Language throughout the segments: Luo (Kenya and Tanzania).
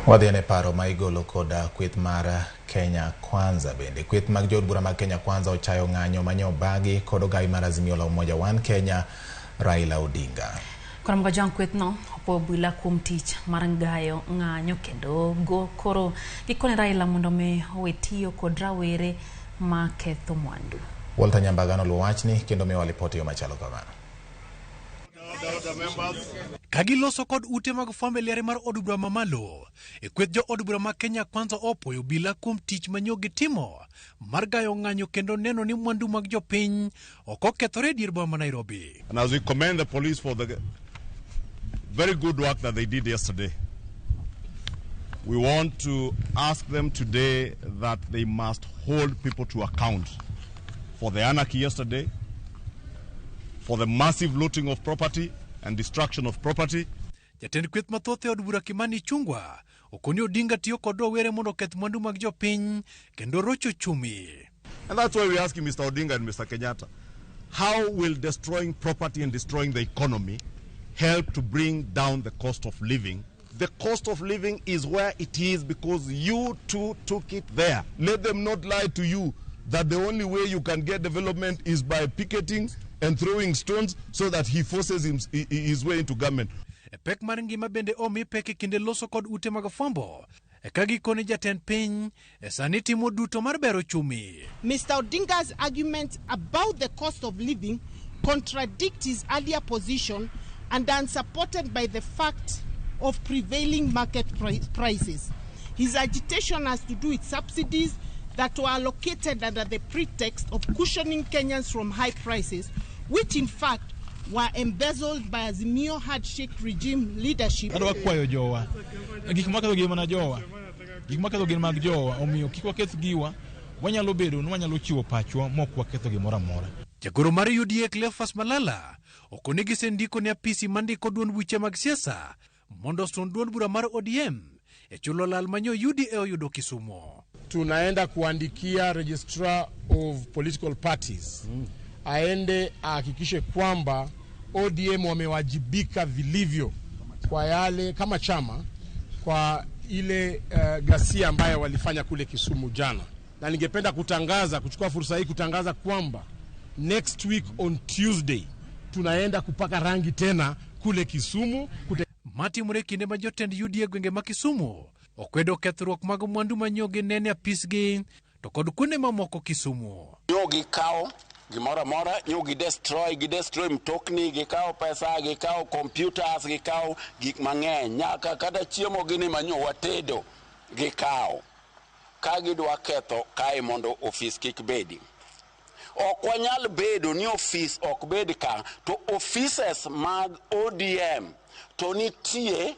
Wadhiene paro ma igolo koda kweth mar Kenya Kwanza bende. Kweth mag jod bura mag Kenya Kwanza ochayo ng'anyo manyo bagi kod ogai mar Azimio la Umoja One Kenya Raila Odinga. Koram ga jang kweth no opo bila kuom tich mar ngayo ng'anyo kendo go koro gikone Raila mondo me owetiyo kod rawere ma ketho mwandu. Walter Nyambagano luwachni kendo me walipoti yo machalo kamano. Kagiloso kod ute mag familiare mar od bura mamalo e kweth jo od bura ma Kenya Kwanza opoyo bila kuom tich manyogi timo mar gayo ng'anyo kendo neno ni mwandu mag jopiny oko kethore dier boma Nairobi. And as we commend the police for the very good work that they did yesterday, we want to ask them today that they must hold people to account for the anarchy yesterday, for the massive looting of property and destruction of property. Jatend kweth mathoth od bura Kimani Chungwa okoni Odinga tiyo kod rawere mondo keth mwandu mag jopiny kendo rocho chumi. And that's why we ask Mr. Odinga and Mr. Kenyatta, how will destroying property and destroying the economy help to bring down the cost of living? The cost of living is where it is because you two took it there. Let them not lie to you that the only way you can get development is by picketing and throwing stones so that he forces his way into government. Pek mar ngima bende omi pek kinde loso kod ute mag fwambo kagi kone jatend piny sani timo duto mar bero chumi. Mr. Odinga's argument about the cost of living contradict his earlier position and are unsupported by the fact of prevailing market prices. His agitation has to do with subsidies that were allocated under the pretext of cushioning Kenyans from high prices, which in fact were embezzled by Azimio handshake regime leadership. Jagoro mar UDA Cleophas Malala okonegi sendiko ne apisi mandiko duond buche mag siasa mondo son duond bura mar ODM e chulo lal manyo UDA oyudo Kisumu. Tunaenda kuandikia registrar of political parties aende ahakikishe kwamba ODM wamewajibika vilivyo kwa yale kama chama kwa ile ghasia ambayo walifanya kule Kisumu jana. Na ningependa kuchukua fursa hii kutangaza kwamba next week on Tuesday tunaenda kupaka rangi tena kule Kisumu. Mati mrekinde ma jotend UDA gwenge ma Kisumu okwedo kethruok mag mwandu manyogi nene apisgi to kod kuonde mamoko Kisumu. Nyogi kao gimora mora, nyogi destroy mtokni, gikao pesa, gikao computers, gikao gik mang'eny, nyaka kata chiemo gini manyo watedo gikao. Ka gidwa ketho kae mondo ofis kik bedi. Ok wanyal bedo ni ofis ok bed ka to offices mag ODM to nitie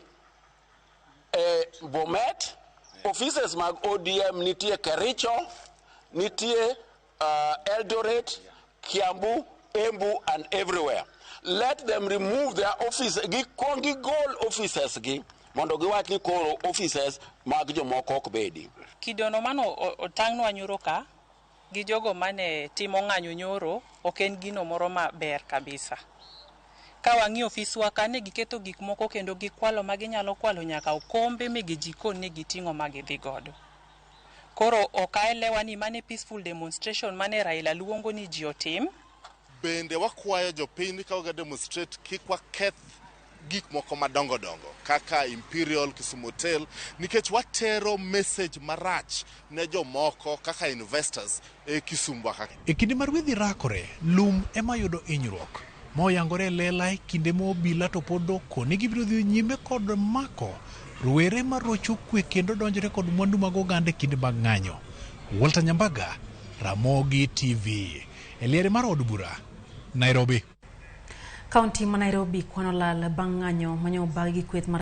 Bomet, offices mag ODM nitie Kericho, nitie Eldoret, Kiambu, Embu and everywhere. Let them remove their offices, gi goal offices gi mondo giwach ni koro offices mag jomoko ok bedi. Kidono mano otang'nwa nyoro ka gi jogo mane timo ng'anyo nyoro ok en gino moro maber kabisa. Ka wang'i ofiswa kane giketo gik moko kendo gikwalo maginyalo kwalo nyaka okombe mege jikon ne giting'o magidhi godo. Koro okaelewa ni mane peaceful demonstration mane Raila luongo ni ji otim. Bende wakwayo jopiny ka waga demonstrate kik waketh gik moko madongo kaka Imperial Kisumu Hotel nikech watero message marach ne jomoko kaka investors e Kisumu kaka. E kinde mar wedhi rakore lum ema yudo hinyruok moyangore lela kinde mo bila to podo koni gibiro dhi nyime kod mako ruwere marocho kwe kendo donjore kod mwandu mag oganda kinde mag ng'anyo. Walter Nyambaga, Ramogi TV, eliere mar od bura Nairobi. Kaunti ma Nairobi kwano lal bang' ng'anyo manyo bagi kweth mar